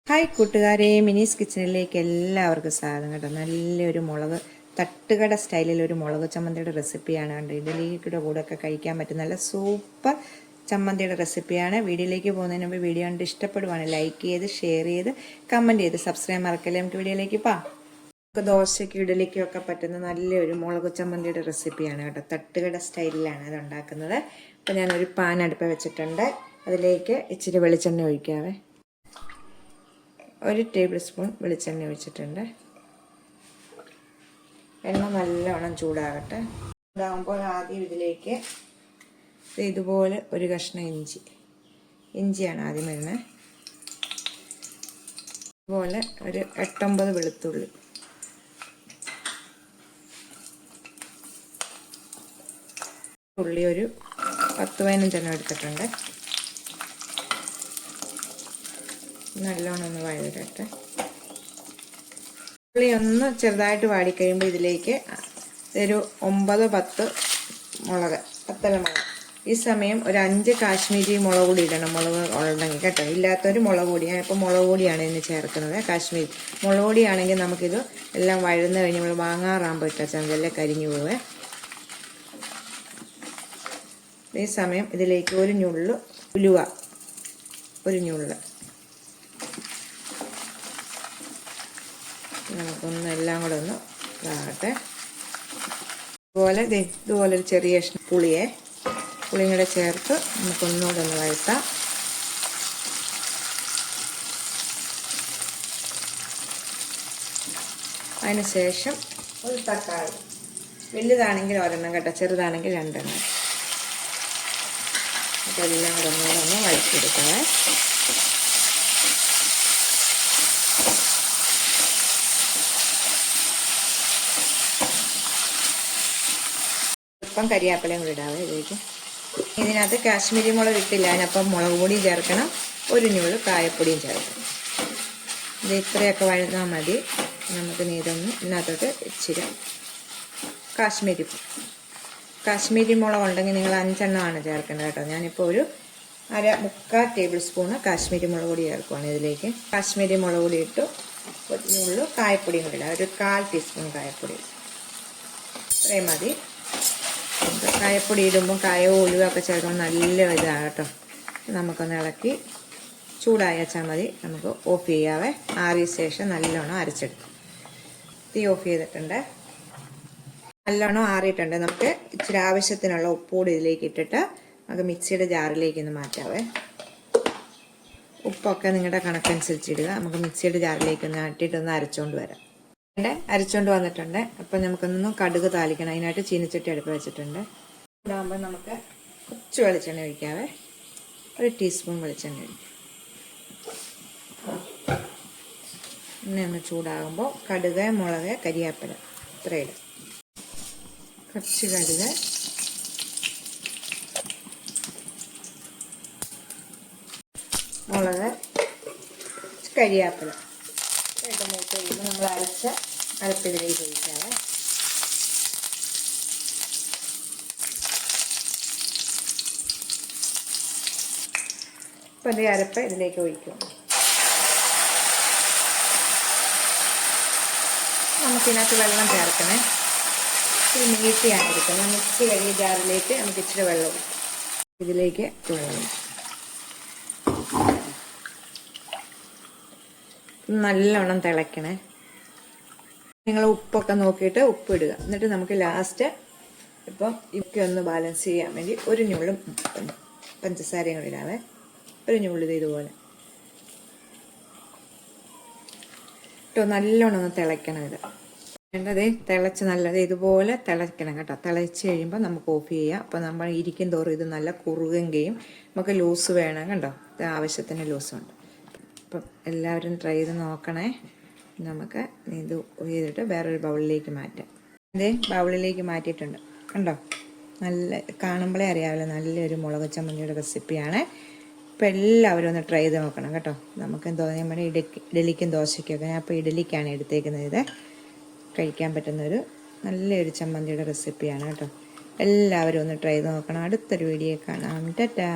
Hi കൂട്ടുകാരെ, മിനീസ് കിച്ചണിലേക്ക് എല്ലാവർക്കും സ്വാഗതം കേട്ടോ. നല്ലൊരു മുളക് തട്ടുകട സ്റ്റൈലിൽ ഒരു മുളക് ചമ്മന്തിയുടെ റെസിപ്പിയാണ് കണ്ടോ. ഇഡലിയുടെ കൂടെ ഒക്കെ കഴിക്കാൻ പറ്റും നല്ല സൂപ്പർ ചമ്മന്തിയുടെ റെസിപ്പിയാണ്. വീഡിയോയിലേക്ക് പോകുന്നതിന് മുമ്പ് വീഡിയോ കണ്ട് ഇഷ്ടപ്പെടുവാണ് ലൈക്ക് ചെയ്ത് ഷെയർ ചെയ്ത് കമൻറ്റ് ചെയ്ത് സബ്സ്ക്രൈബ് മറക്കല്ലേ. നമുക്ക് വീഡിയോയിലേക്ക് നമുക്ക് ദോശയ്ക്ക് ഇഡലിക്കും ഒക്കെ പറ്റുന്ന നല്ലൊരു മുളക് ചമ്മന്തിയുടെ റെസിപ്പിയാണ് കേട്ടോ. തട്ടുകട സ്റ്റൈലിലാണ് അത് ഉണ്ടാക്കുന്നത്. അപ്പോൾ ഞാനൊരു പാൻ അടുപ്പ് വെച്ചിട്ടുണ്ട്. അതിലേക്ക് ഇച്ചിരി വെളിച്ചെണ്ണ ഒഴിക്കാവേ. 1 ടേബിൾ സ്പൂൺ വെളിച്ചെണ്ണ ഒഴിച്ചിട്ടുണ്ട്. എണ്ണ നല്ലവണ്ണം ചൂടാകട്ടെ. ചൂടാകുമ്പോൾ ആദ്യം ഇതിലേക്ക് ഇതുപോലെ ഒരു കഷ്ണം ഇഞ്ചിയാണ് ആദ്യം വരുന്നത്. ഇതുപോലെ ഒരു 8-9 വെളുത്തുള്ളി, ഉള്ളി ഒരു 10-15 എടുത്തിട്ടുണ്ട്. നല്ലോണം ഒന്ന് വഴറ്റട്ടെ. ഉള്ളി ഒന്ന് ചെറുതായിട്ട് വാടിക്കഴിയുമ്പോൾ ഇതിലേക്ക് ഒരു 9-10 വത്തലമുളക്. ഈ സമയം ഒരു 5 കാശ്മീരി മുളക് പൊടി ഇടണം. മുളക് ഉണ്ടെങ്കിൽ കേട്ടോ. ഇല്ലാത്തൊരു മുളക് പൊടി, ഞാനിപ്പോൾ മുളക് പൊടിയാണ് ഇതിന് ചേർക്കുന്നത്. കാശ്മീരി മുളക് പൊടിയാണെങ്കിൽ നമുക്കിത് എല്ലാം വഴന്ന് കഴിഞ്ഞ് നമ്മൾ വാങ്ങാറാകുമ്പോൾ ഇട്ടാൽ ചന്തെല്ലാം കരിഞ്ഞു പോവേ. ഈ സമയം ഇതിലേക്ക് ഒരു ഞുള്ളു ഉലുവ, ഒരു ഞുള്ള് നമുക്കൊന്ന് എല്ലാം കൂടെ ഒന്ന് ഇതാകട്ടെ. ഇതുപോലെ ഒരു ചെറിയ പുളിയും കൂടെ ചേർത്ത് നമുക്കൊന്നുകൂടെ ഒന്ന് വഴറ്റാം. അതിന് ശേഷം ഒരു തക്കാളി, വലുതാണെങ്കിൽ 1 കേട്ടോ, ചെറുതാണെങ്കിൽ 2. അതെല്ലാം കൂടെ ഒന്ന് വഴറ്റിയെടുക്കണേ. കരിയാപ്പിലയും കൂടി ഇടാവേ ഇതിലേക്ക്. ഇതിനകത്ത് കാശ്മീരി മുളക് ഇട്ടില്ല, അതിനപ്പം മുളക് പൊടിയും ചേർക്കണം, ഒരു ഞുള്ളു കായപ്പൊടിയും ചേർക്കണം. ഇത് ഇത്രയൊക്കെ വഴന്നാൽ മതി. നമുക്ക് ഇതൊന്ന് ഇതിനകത്തോട്ട് ഇച്ചിരി കാശ്മീരി മുളക് ഉണ്ടെങ്കിൽ നിങ്ങൾ 5 എണ്ണമാണ് ചേർക്കേണ്ടത് കേട്ടോ. ഞാനിപ്പോൾ ഒരു 1/4 ടേബിൾ സ്പൂണ് കാശ്മീരി മുളക് പൊടി ചേർക്കുവാണ് ഇതിലേക്ക്. കാശ്മീരി മുളക് പൊടി ഇട്ടു, ഒരു ഞുള്ളു കായപ്പൊടിയും കൂടി ഇടാം, ഒരു 1/4 ടീസ്പൂൺ കായപ്പൊടി. ഇത്രയും മതി. കായപ്പൊടി ഇടുമ്പോൾ കായവും ഉലുവൊക്കെ ചേർക്കുമ്പോൾ നല്ല ഇതാണ് കേട്ടോ. നമുക്കൊന്ന് ഇളക്കി ചൂടായ ചമ്മന്തി നമുക്ക് ഓഫ് ചെയ്യാവേ. ആറിയ ശേഷം നല്ലോണം അരച്ചെടുക്കും. തീ ഓഫ് ചെയ്തിട്ടുണ്ട്. നല്ലോണം ആറിയിട്ടുണ്ട്. നമുക്ക് ഇച്ചിരി ആവശ്യത്തിനുള്ള ഉപ്പുകൂടി ഇതിലേക്ക് ഇട്ടിട്ട് നമുക്ക് മിക്സിയുടെ ജാറിലേക്ക് ഒന്ന് മാറ്റാവേ. ഉപ്പൊക്കെ നിങ്ങളുടെ കണക്കനുസരിച്ച് ഇടുക. നമുക്ക് മിക്സിയുടെ ജാറിലേക്ക് ഒന്ന് ആട്ടിയിട്ടൊന്ന് അരച്ചുകൊണ്ട് വരാം. അരച്ചുകൊണ്ട് വന്നിട്ടുണ്ട്. അപ്പം നമുക്കൊന്നും കടുക് താളിക്കണം. അതിനായിട്ട് ചീനിച്ചട്ടി അടുപ്പ് വെച്ചിട്ടുണ്ട്. ഇതാകുമ്പോൾ നമുക്ക് കുറച്ച് വെളിച്ചെണ്ണ ഒഴിക്കാവേ. 1 ടീസ്പൂൺ വെളിച്ചെണ്ണ ഒഴിക്കും. പിന്നെ ഒന്ന് ചൂടാകുമ്പോൾ കടുക്, മുളക്, കരിയാപ്പില ഇത്രയിടും. കുറച്ച് കടുക്, മുളക്, കരിയാപ്പില മൂത്ത് കഴിയുമ്പോൾ നമ്മൾ അരച്ച അരപ്പിലേക്ക് ഒഴിക്കാവേ. അപ്പോൾ അരപ്പ് ഇതിലേക്ക് ഒഴിക്കും. നമുക്കിതിനകത്ത് വെള്ളം ചേർക്കണേ. ഇച്ചിരി നീട്ടിയാണ് എടുക്കുന്നത്. മിക്സി കഴുകിയ ജാറിലേക്ക് നമുക്ക് ഇച്ചിരി വെള്ളം ഇതിലേക്ക് വെള്ളം നല്ലവണ്ണം തിളയ്ക്കണേ. നിങ്ങൾ ഉപ്പൊക്കെ നോക്കിയിട്ട് ഉപ്പ് ഇടുക. എന്നിട്ട് നമുക്ക് ലാസ്റ്റ് ഇപ്പം ഇതൊക്കെ ഒന്ന് ബാലൻസ് ചെയ്യാൻ വേണ്ടി ഒരു ഞുള്ളും പഞ്ചസാരയും കൂടി ഇടാവേ. ഒരു ഞുള്ളിത് ഇതുപോലെ കേട്ടോ. നല്ലോണം ഒന്ന് തിളയ്ക്കണം. ഇത് വേണ്ടത് തിളച്ച് നല്ലത് ഇതുപോലെ തിളയ്ക്കണം കേട്ടോ. തിളച്ച് കഴിയുമ്പോൾ നമുക്ക് ഓഫ് ചെയ്യാം. അപ്പോൾ നമ്മൾ ഇരിക്കും തോറും ഇത് നല്ല കുറുകുകയും നമുക്ക് ലൂസ് വേണം കണ്ടോ. ഇത് ആവശ്യത്തിന് ലൂസുണ്ട്. അപ്പം എല്ലാവരും ട്രൈ ചെയ്ത് നോക്കണേ. നമുക്ക് ഇത് ചെയ്തിട്ട് വേറൊരു ബൗളിലേക്ക് മാറ്റാം. ബൗളിലേക്ക് മാറ്റിയിട്ടുണ്ട് കണ്ടോ. നല്ല കാണുമ്പോഴേ അറിയാമല്ലോ നല്ലൊരു മുളക് ചമ്മന്തിയുടെ റെസിപ്പിയാണ്. അപ്പോൾ എല്ലാവരും ഒന്ന് ട്രൈ ചെയ്ത് നോക്കണം കേട്ടോ. നമുക്ക് തോന്നിയാൽ നമ്മുടെ ഇഡലിക്കും ദോശയ്ക്കൊക്കെ ഞാൻ അപ്പോൾ ഇഡലിക്കാണ് എടുത്തേക്കുന്നത്. ഇത് കഴിക്കാൻ പറ്റുന്നൊരു നല്ലൊരു ചമ്മന്തിയുടെ റെസിപ്പിയാണ് കേട്ടോ. എല്ലാവരും ഒന്ന് ട്രൈ ചെയ്ത് നോക്കണം. അടുത്തൊരു വീഡിയോ കാണാം. ടാറ്റാ.